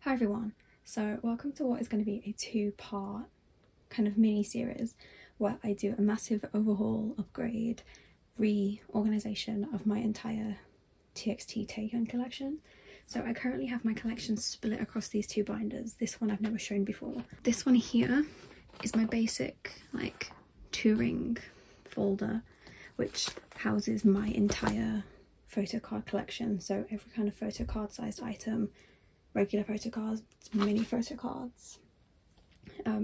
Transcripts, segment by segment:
Hi everyone, so welcome to what is going to be a two-part kind of mini-series where I do a massive overhaul, upgrade, reorganisation of my entire TXT taehyun collection. So I currently have my collection split across these two binders. This one I've never shown before. This one here is my basic like 2-ring folder which houses my entire photocard collection, so every kind of photocard sized item, regular photocards, mini photocards,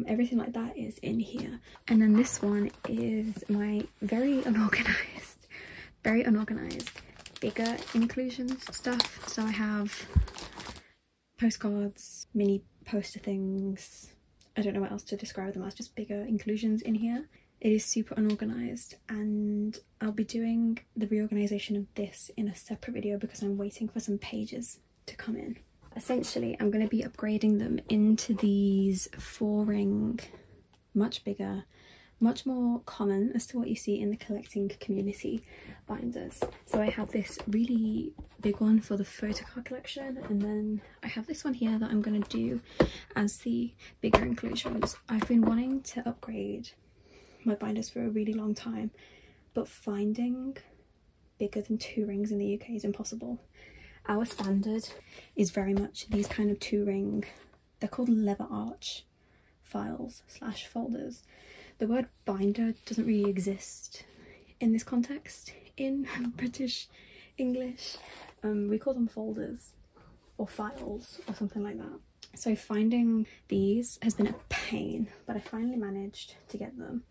everything like that is in here. And then this one is my very unorganized bigger inclusions stuff. So I have postcards, mini poster things, I don't know what else to describe them as, just bigger inclusions in here. It is super unorganized and I'll be doing the reorganization of this in a separate video because I'm waiting for some pages to come in. Essentially, I'm going to be upgrading them into these 4-ring, much bigger, much more common as to what you see in the collecting community binders. So I have this really big one for the photocard collection, and then I have this one here that I'm going to do as the bigger inclusions. I've been wanting to upgrade my binders for a really long time, but finding bigger than 2 rings in the UK is impossible. Our standard is very much these kind of 2-ring, they're called lever arch files / folders. The word binder doesn't really exist in this context in British English. We call them folders or files or something like that. So finding these has been a pain, but I finally managed to get them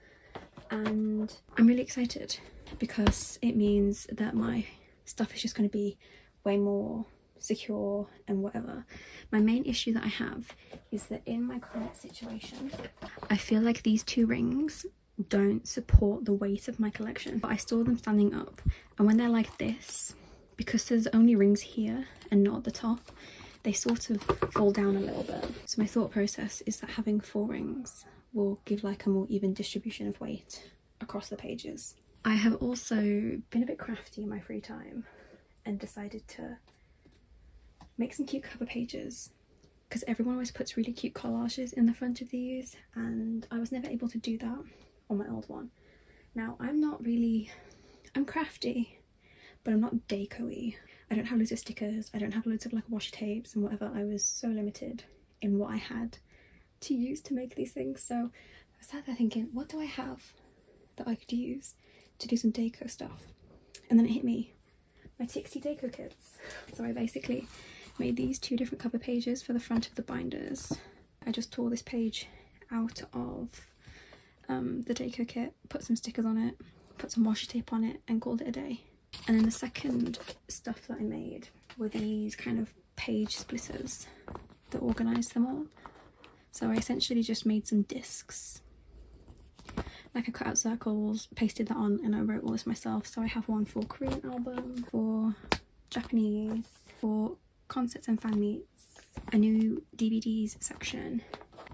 and I'm really excited because it means that my stuff is just going to be way more secure and whatever. My main issue that I have is that in my current situation I feel like these 2 rings don't support the weight of my collection, but I store them standing up, and when they're like this, because there's only rings here and not at the top, they sort of fall down a little bit. So my thought process is that having 4 rings will give like a more even distribution of weight across the pages. I have also been a bit crafty in my free time and decided to make some cute cover pages because everyone always puts really cute collages in the front of these and I was never able to do that on my old one. Now I'm crafty, but I'm not deco-y. I don't have loads of stickers, I don't have loads of like washi tapes and whatever. I was so limited in what I had to use to make these things, so I sat there thinking, what do I have that I could use to do some deco stuff? And then it hit me, my TXT deco kits. So I basically made these 2 different cover pages for the front of the binders. I just tore this page out of the deco kit, put some stickers on it, put some washi tape on it and called it a day. And then the second stuff that I made were these kind of page splitters that organised them all. So I essentially just made some discs. Like I cut out circles, pasted that on, and I wrote all this myself. So I have one for Korean album, for Japanese, for concerts and fan meets, a new DVDs section,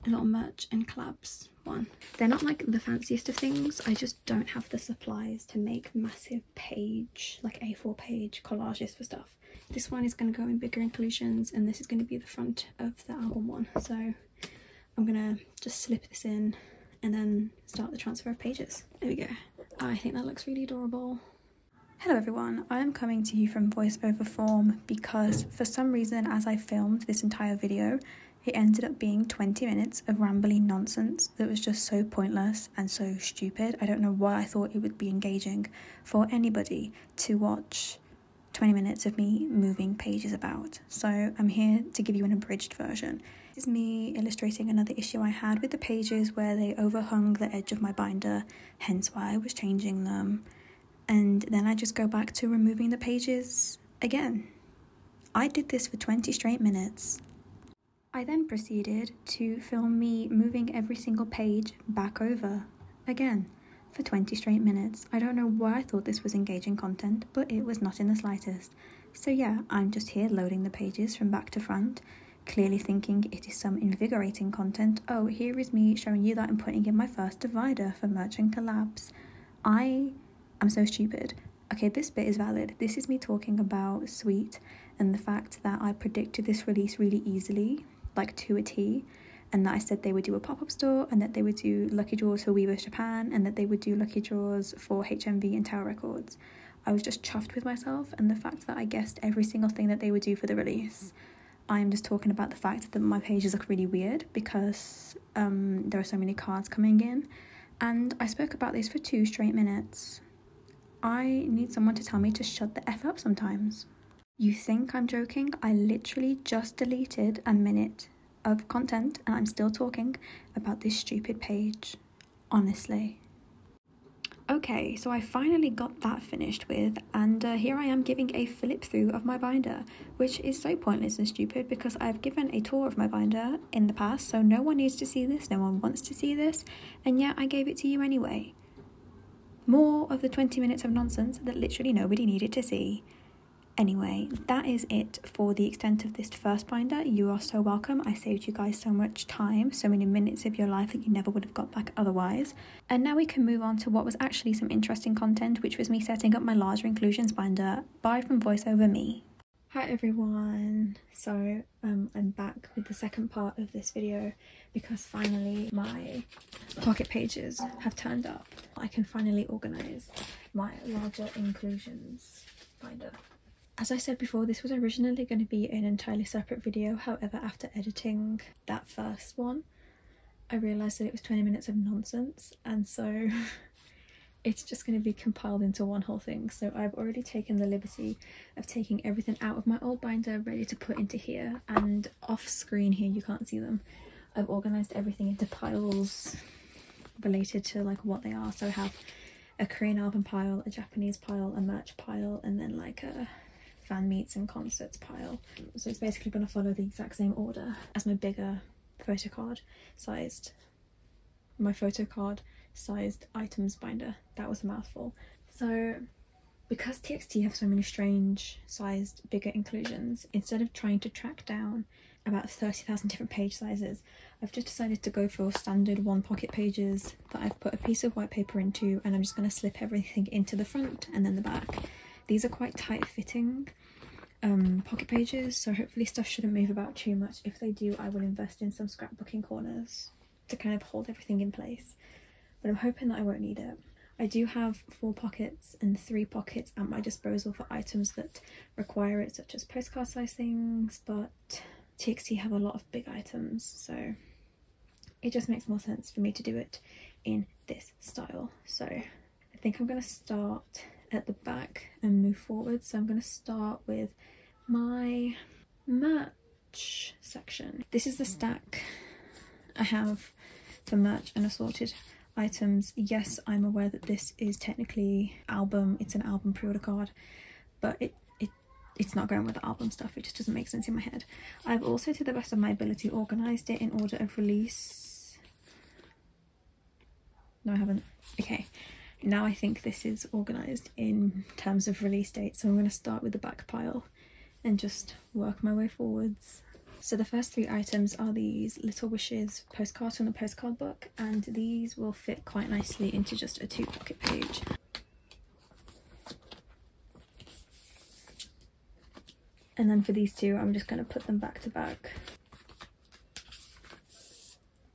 a little merch and collabs one. They're not like the fanciest of things, I just don't have the supplies to make massive page, like A4 page collages for stuff. This one is going to go in bigger inclusions and this is going to be the front of the album one. So I'm going to just slip this in and then start the transfer of pages. There we go. I think that looks really adorable. Hello everyone, I am coming to you from voiceover form because for some reason as I filmed this entire video, it ended up being 20 minutes of rambly nonsense that was just so pointless and so stupid. I don't know why I thought it would be engaging for anybody to watch 20 minutes of me moving pages about. So I'm here to give you an abridged version. This is me illustrating another issue I had with the pages where they overhung the edge of my binder, hence why I was changing them. And then I just go back to removing the pages again. I did this for 20 straight minutes. I then proceeded to film me moving every single page back over again for 20 straight minutes. I don't know why I thought this was engaging content, but it was not in the slightest. So yeah, I'm just here loading the pages from back to front, clearly thinking it is some invigorating content. Oh, here is me showing you that I'm putting in my first divider for merch and collabs. I'm so stupid. Okay, this bit is valid. This is me talking about Sweet and the fact that I predicted this release really easily like to a T, and that I said they would do a pop-up store, and that they would do lucky draws for Weavers Japan, and that they would do lucky draws for HMV and Tower Records. I was just chuffed with myself, and the fact that I guessed every single thing that they would do for the release. I'm just talking about the fact that my pages look really weird because there are so many cards coming in, and I spoke about this for 2 straight minutes. I need someone to tell me to shut the F up sometimes. You think I'm joking? I literally just deleted a minute of content and I'm still talking about this stupid page. Honestly. Okay, so I finally got that finished with, and here I am giving a flip through of my binder, which is so pointless and stupid because I've given a tour of my binder in the past, so no one needs to see this, no one wants to see this, and yet I gave it to you anyway. More of the 20 minutes of nonsense that literally nobody needed to see. Anyway, that is it for the extent of this first binder. You are so welcome. I saved you guys so much time, so many minutes of your life that you never would have got back otherwise. And now we can move on to what was actually some interesting content, which was me setting up my larger inclusions binder. Bye from voiceover me. Hi everyone. So I'm back with the second part of this video because finally my pocket pages have turned up. I can finally organise my larger inclusions binder. As I said before, this was originally going to be an entirely separate video, however after editing that first one I realised that it was 20 minutes of nonsense, and so it's just going to be compiled into one whole thing. So I've already taken the liberty of taking everything out of my old binder ready to put into here, and off screen here you can't see them. I've organised everything into piles related to like what they are. So I have a Korean album pile, a Japanese pile, a merch pile, and then like a fan meets and concerts pile. So it's basically going to follow the exact same order as my bigger photocard sized items binder. That was a mouthful. So because TXT have so many strange sized bigger inclusions, instead of trying to track down about 30,000 different page sizes, I've just decided to go for standard 1 pocket pages that I've put a piece of white paper into, and I'm just going to slip everything into the front and then the back. These are quite tight fitting pocket pages, so hopefully stuff shouldn't move about too much. If they do, I will invest in some scrapbooking corners to kind of hold everything in place, but I'm hoping that I won't need it. I do have 4 pockets and 3 pockets at my disposal for items that require it, such as postcard size things, but TXT have a lot of big items, so it just makes more sense for me to do it in this style. So I think I'm going to start at the back and move forward. So I'm going to start with my merch section. This is the stack I have for merch and assorted items. Yes, I'm aware that this is technically album, it's an album pre-order card, but it's not going with the album stuff. It just doesn't make sense in my head. I've also, to the best of my ability, organised it in order of release. No, I haven't. Okay, now I think this is organised in terms of release date, so I'm going to start with the back pile and just work my way forwards. So the first 3 items are these Little Wishes postcards from the postcard book, and these will fit quite nicely into just a 2 pocket page. And then for these 2, I'm just going to put them back to back.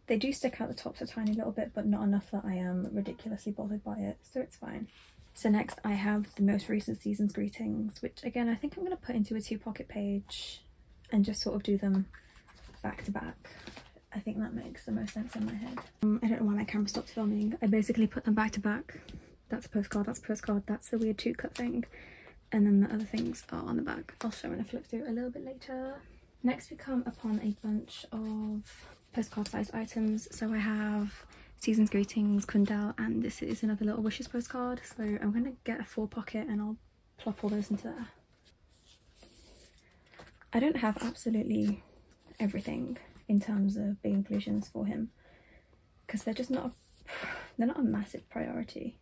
They do stick out the tops a tiny little bit, but not enough that I am ridiculously bothered by it, so it's fine. So next I have the most recent season's greetings, which again I think I'm going to put into a 2 pocket page and just sort of do them back to back. I think that makes the most sense in my head. I don't know why my camera stopped filming. I basically put them back to back. That's a postcard, that's a postcard, that's the weird 2-cut thing. And then the other things are on the back. I'll show when I flip through a little bit later. Next we come upon a bunch of postcard sized items. So I have Season's Greetings, Kundal, and this is another Little Wishes postcard. So I'm going to get a 4 pocket and I'll plop all those into there. I don't have absolutely everything in terms of big inclusions for him because they're just not a massive priority.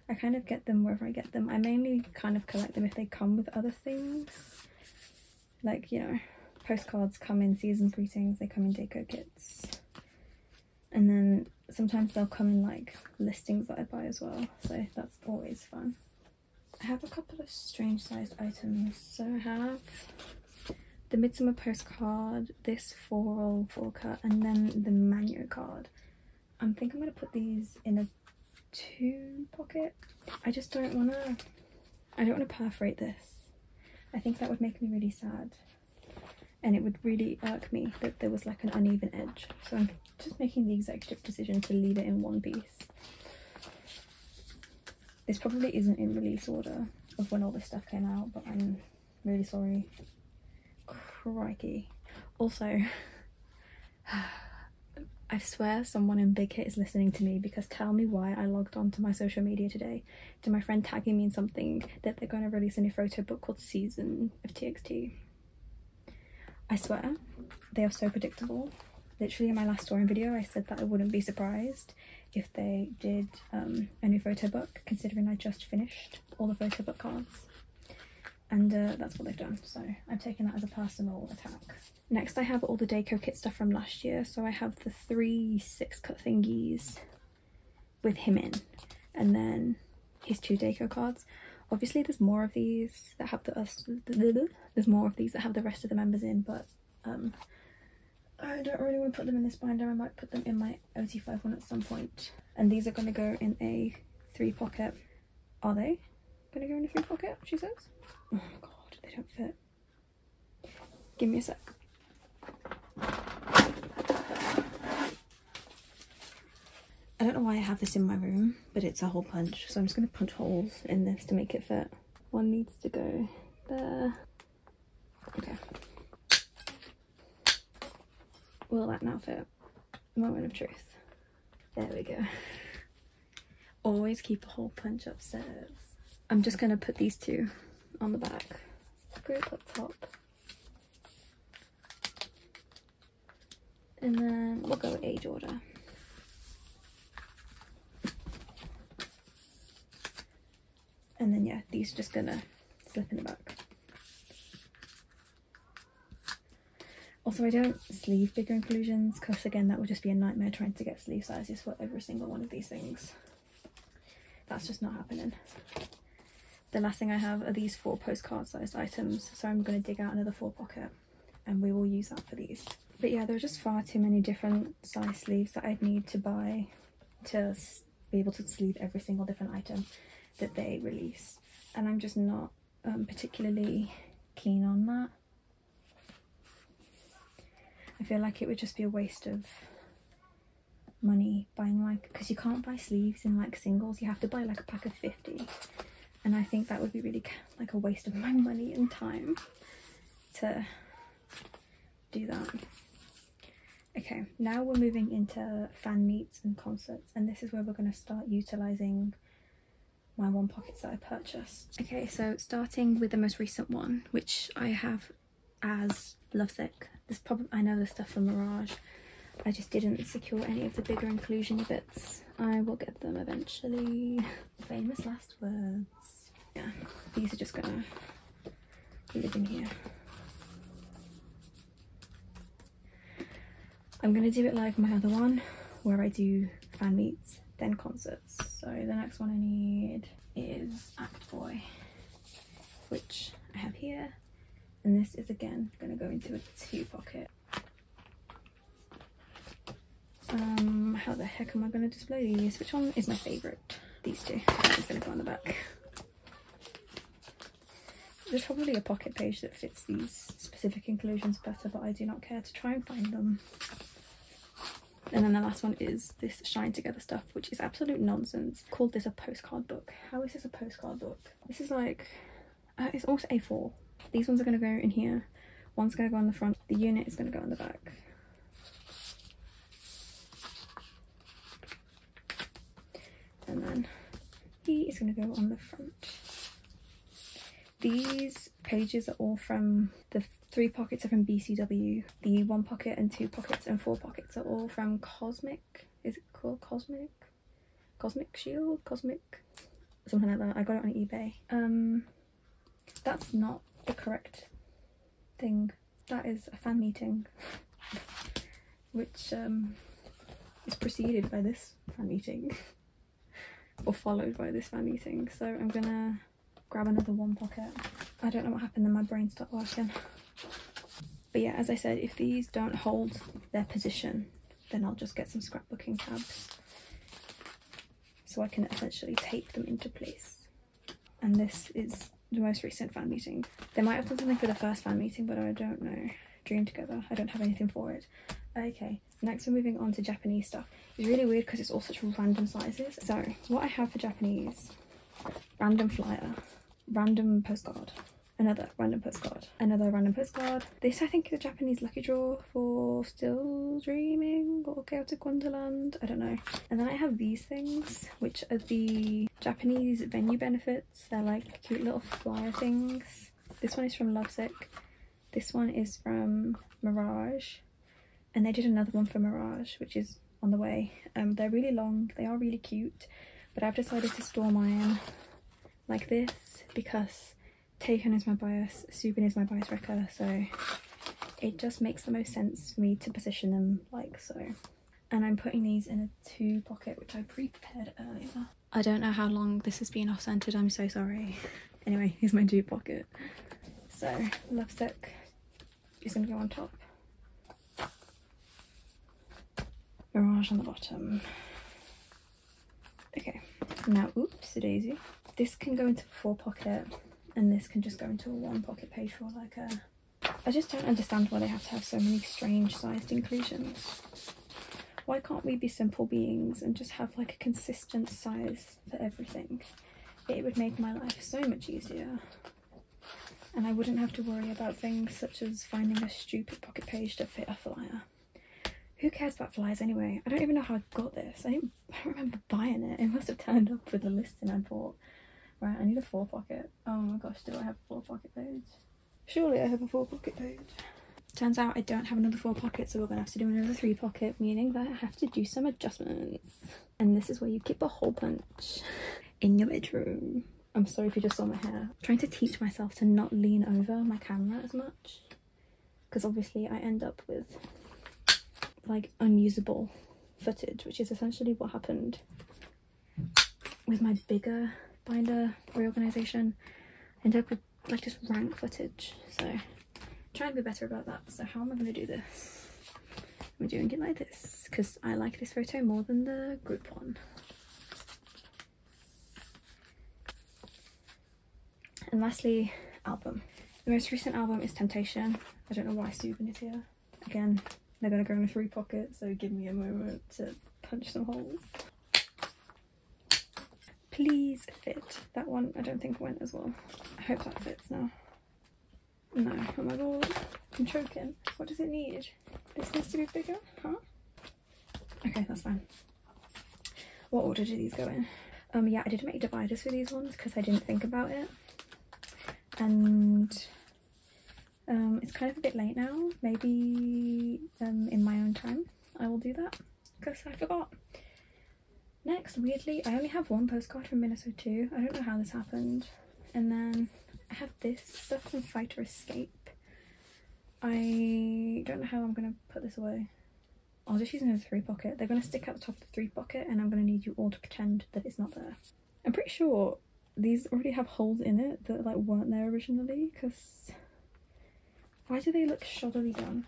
I kind of get them wherever I get them. I mainly kind of collect them if they come with other things. Like, you know, postcards come in Season's Greetings, they come in deco kits. And then sometimes they'll come in like listings that I buy as well. So that's always fun. I have a couple of strange sized items. So I have the Midsummer postcard, this floral cut, and then the Manyo card. I think I'm going to put these in a 2 pocket. I just don't want to, I don't want to perforate this. I think that would make me really sad. And it would really irk me that there was like an uneven edge. So I'm just making the executive decision to leave it in one piece. This probably isn't in release order of when all this stuff came out, but I'm really sorry. Crikey. Also, I swear someone in Big Hit is listening to me, because tell me why I logged on to my social media today to my friend tagging me in something that they're going to release a new photo book called Season of TXT. I swear, they are so predictable. Literally in my last story video I said that I wouldn't be surprised if they did a new photo book, considering I just finished all the photo book cards. And that's what they've done, so I'm taking that as a personal attack. Next I have all the Deco kit stuff from last year. So I have the 3 6-cut thingies with him in, and then his 2 Deco cards. Obviously there's more of these that have there's more of these that have the rest of the members in, but I don't really want to put them in this binder. I might put them in my OT5 one at some point. And these are going to go in a 3 pocket. Are they going to go in a 3 pocket, she says? Oh god, they don't fit. Give me a sec. I don't know why I have this in my room, but it's a hole punch, so I'm just going to punch holes in this to make it fit. One needs to go there. Okay. Will that now fit? Moment of truth. There we go. Always keep a hole punch upstairs. I'm just going to put these 2 on the back. Group up top. And then we'll go age order. And then yeah, these are just gonna slip in the back. Also, I don't sleeve bigger inclusions because again that would just be a nightmare trying to get sleeve sizes for every single one of these things. That's just not happening. The last thing I have are these 4 postcard sized items, so I'm going to dig out another 4 pocket and we will use that for these. But yeah, there are just far too many different size sleeves that I'd need to buy to be able to sleeve every single different item that they release, and I'm just not particularly keen on that. I feel like it would just be a waste of money buying, like, because you can't buy sleeves in like singles, you have to buy like a pack of 50, and I think that would be really like a waste of my money and time to do that. Okay, now we're moving into fan meets and concerts, and this is where we're going to start utilising my 1 pockets that I purchased. Okay, so starting with the most recent one, which I have as Lovesick. This probably, I know the stuff from Mirage. I just didn't secure any of the bigger inclusion bits. I will get them eventually. Famous last words. Yeah, these are just gonna live in here. I'm gonna do it like my other one, where I do fan meets, then concerts. So the next one I need is Act Boy, which I have here, and this is again gonna go into a 2 pocket. How the heck am I gonna display these? Which one is my favourite? These 2. That is gonna go on the back. There's probably a pocket page that fits these specific inclusions better, but I do not care to try and find them. And then the last one is this Shine Together stuff, which is absolute nonsense. Called this a postcard book. How is this a postcard book? This is like, it's also A4. These ones are going to go in here. One's going to go on the front. The unit is going to go on the back. And then he is going to go on the front. These pages are all from the 3 pockets are from BCW. The 1 pocket and 2 pockets and 4 pockets are all from Cosmic. Is it called Cosmic? Cosmic Shield? Cosmic? Something like that. I got it on eBay. That's not the correct thing. That is a fan meeting, which is preceded by this fan meeting, or followed by this fan meeting. So I'm gonna grab another 1 pocket. I don't know what happened then, my brain stopped working. But yeah, as I said, if these don't hold their position, then I'll just get some scrapbooking tabs so I can essentially tape them into place. And this is the most recent fan meeting. They might have done something for the first fan meeting, but I don't know. Dream together. I don't have anything for it. Okay, next we're moving on to Japanese stuff. It's really weird because it's all such random sizes. So what I have for Japanese: random flyer, random postcard, another random postcard, another random postcard. This I think is a Japanese lucky draw for Still Dreaming or Chaotic Wonderland, I don't know. And then I have these things, which are the Japanese venue benefits. They're like cute little flyer things. This one is from Lovesick. This one is from Mirage. And they did another one for Mirage, which is on the way. They're really long, they are really cute, but I've decided to store mine like this because taehyun is my bias, Subin is my bias wrecker, so it just makes the most sense for me to position them like so. And I'm putting these in a 2 pocket, which I pre-prepared earlier. I don't know how long this has been off-centered, I'm so sorry. Anyway, here's my 2 pocket. So Lovesick is going to go on top. Mirage on the bottom. Okay, now oops, a daisy. This can go into a 4 pocket, and this can just go into a 1 pocket page for like a... I just don't understand why they have to have so many strange sized inclusions. Why can't we be simple beings and just have like a consistent size for everything? It would make my life so much easier. And I wouldn't have to worry about things such as finding a stupid pocket page to fit a flyer. Who cares about flyers anyway? I don't even know how I got this. I don't remember buying it. It must have turned up with the listing I bought. Right, I need a 4 pocket. Oh my gosh, do I have a 4 pocket page? Surely I have a 4 pocket page. Turns out I don't have another 4 pocket, so we're gonna have to do another 3 pocket, meaning that I have to do some adjustments. And this is where you keep a hole punch in your bedroom. I'm sorry if you just saw my hair. I'm trying to teach myself to not lean over my camera as much, because obviously I end up with like unusable footage, which is essentially what happened with my bigger binder reorganisation. I end up with like just rank footage, so I'm trying to be better about that. So how am I going to do this? I'm doing it like this because I like this photo more than the group one. And lastly, album. The most recent album is Temptation. I don't know why Subin is here. Again, they're going to go in a 3 pocket, so give me a moment to punch some holes. Please fit. That one I don't think went as well. I hope that fits now. No, oh my god, I'm choking. What does it need? This needs to be bigger, huh? Okay, that's fine. What order do these go in? Yeah, I didn't make dividers for these ones because I didn't think about it. And it's kind of a bit late now. Maybe in my own time I will do that because I forgot. Next, weirdly, I only have 1 postcard from Minnesota too. I don't know how this happened. And then I have this stuff from Fight or Escape. I don't know how I'm going to put this away. I'll just use another 3 pocket. They're going to stick out the top of the 3 pocket and I'm going to need you all to pretend that it's not there. I'm pretty sure these already have holes in it that like weren't there originally, because why do they look shoddily done?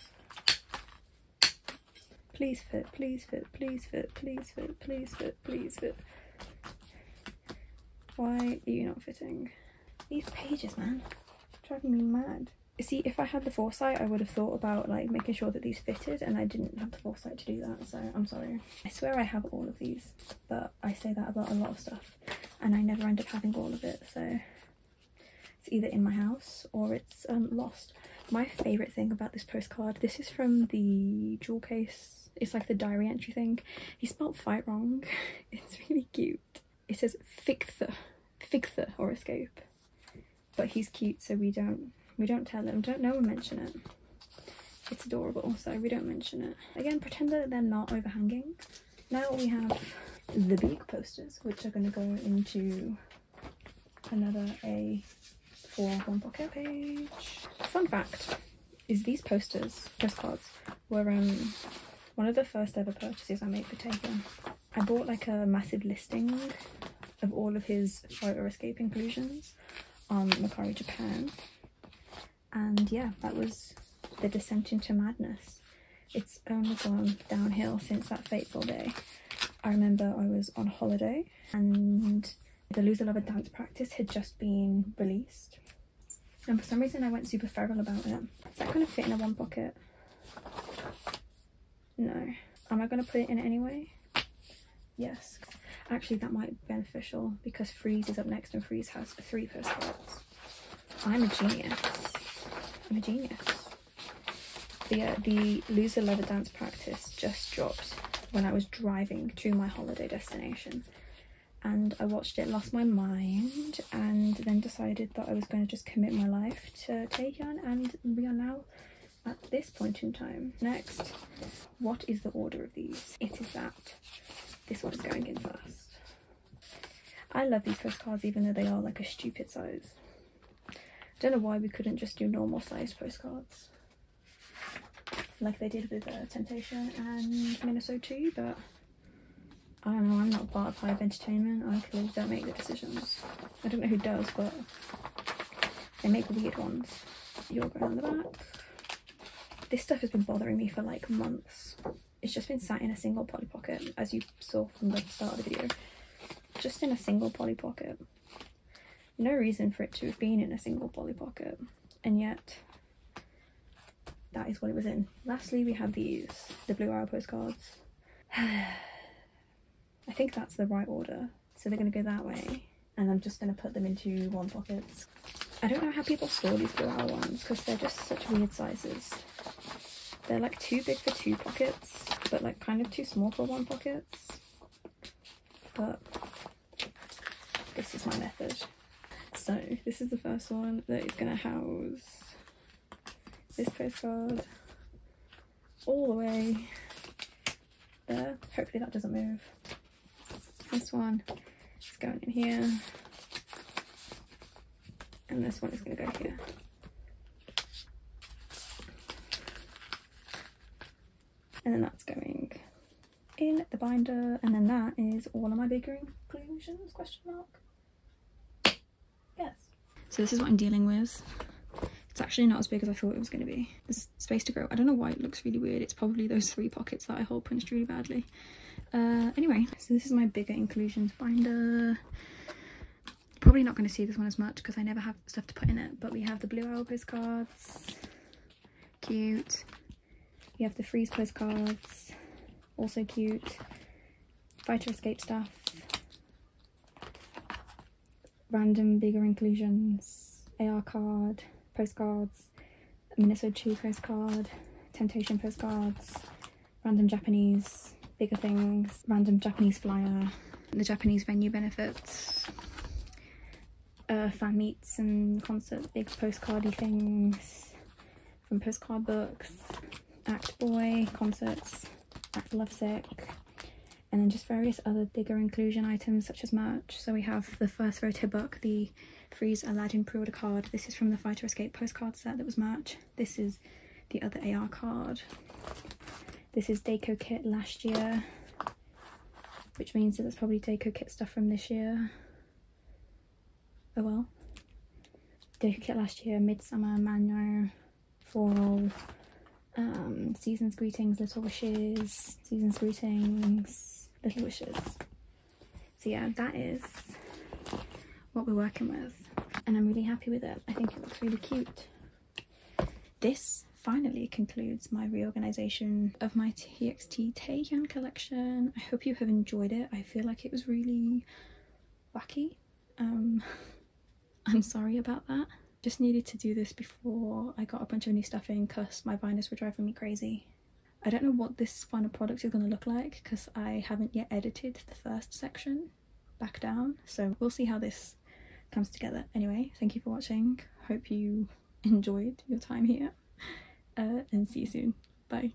Please fit, please fit, please fit, please fit, please fit, please fit. Why are you not fitting? These pages, man, driving me mad. See, if I had the foresight, I would have thought about like making sure that these fitted, and I didn't have the foresight to do that, so I'm sorry. I swear I have all of these, but I say that about a lot of stuff and I never end up having all of it, so it's either in my house or it's lost. My favourite thing about this postcard, this is from the jewel case, it's like the diary entry thing. He spelled fight wrong. It's really cute. It says fichtha or escape, but he's cute, so we don't tell him. No one mention it. It's adorable, so we don't mention it. Again, pretend that they're not overhanging. Now we have the big posters, which are going to go into another A4 1 pocket page. Fun fact is these postcards were one of the first ever purchases I made for taehyun. I bought like a massive listing of all of his Fight or Escape inclusions on Mercari Japan. And yeah, that was the descent into madness. It's only gone downhill since that fateful day. I remember I was on holiday and the Lose a Lover dance practice had just been released, and for some reason I went super feral about it. Does that kind of fit in a one pocket? No. Am I going to put it in it anyway? Yes. Actually, that might be beneficial because Freeze is up next and Freeze has 3 postcards. I'm a genius. I'm a genius. But yeah, the Lose a Lover dance practice just dropped when I was driving to my holiday destination. And I watched it, lost my mind, and then decided that I was going to just commit my life to taehyun, and we are now at this point in time. Next, what is the order of these? It is that this one is going in first. I love these postcards even though they are like a stupid size. Don't know why we couldn't just do normal sized postcards like they did with Temptation and Minnesota 2, but I don't know, I'm not part of Hive Entertainment. I clearly don't make the decisions. I don't know who does, but they make weird ones. You're going on the back. This stuff has been bothering me for like months. It's just been sat in a single Polly Pocket, as you saw from the start of the video. Just in a single Polly Pocket. No reason for it to have been in a single Polly Pocket, and yet that is what it was in. Lastly, we have these, the Blue Arrow postcards. I think that's the right order. So they're going to go that way, and I'm just going to put them into one pockets. I don't know how people store these Blue Arrow ones because they're just such weird sizes. They're like too big for 2 pockets, but like kind of too small for 1 pockets. But this is my method. So this is the first one that is going to house this postcard all the way there. Hopefully that doesn't move. This one is going in here, and this one is going to go here. And then that's going in the binder, and then that is all of my bigger inclusions, question mark. Yes. So this is what I'm dealing with. It's actually not as big as I thought it was going to be. There's space to grow. I don't know why it looks really weird. It's probably those 3 pockets that I hole punched really badly. Anyway, so this is my bigger inclusions binder. Probably not going to see this one as much because I never have stuff to put in it, but we have the Blue Arrow postcards. Cute. We have the Freeze postcards. Also cute. Fighter Escape stuff. Random bigger inclusions. AR card. Postcards. Minnesota 2 postcard. Temptation postcards. Random Japanese. Bigger things. Random Japanese flyer. The Japanese venue benefits. Fan meets and concert big postcardy things from postcard books. Act Boy concerts. Act Lovesick. And then just various other bigger inclusion items such as merch. So we have the first photo book, the Freeze Aladdin pre-order card. This is from the Fighter Escape postcard set that was merch. This is the other AR card. This is Deco Kit last year, which means that there's probably Deco Kit stuff from this year. Oh well. Deco Kit last year, Midsummer, Mano, Fall, Season's Greetings, Little Wishes, Season's Greetings, Little Wishes. So yeah, that is what we're working with, and I'm really happy with it. I think it looks really cute. This finally concludes my reorganisation of my TXT taehyun collection. I hope you have enjoyed it. I feel like it was really wacky. I'm sorry about that. Just needed to do this before I got a bunch of new stuff in because my binders were driving me crazy. I don't know what this final product is going to look like because I haven't yet edited the first section back down, so we'll see how this comes together. Anyway, thank you for watching. Hope you enjoyed your time here, and see you soon. Bye.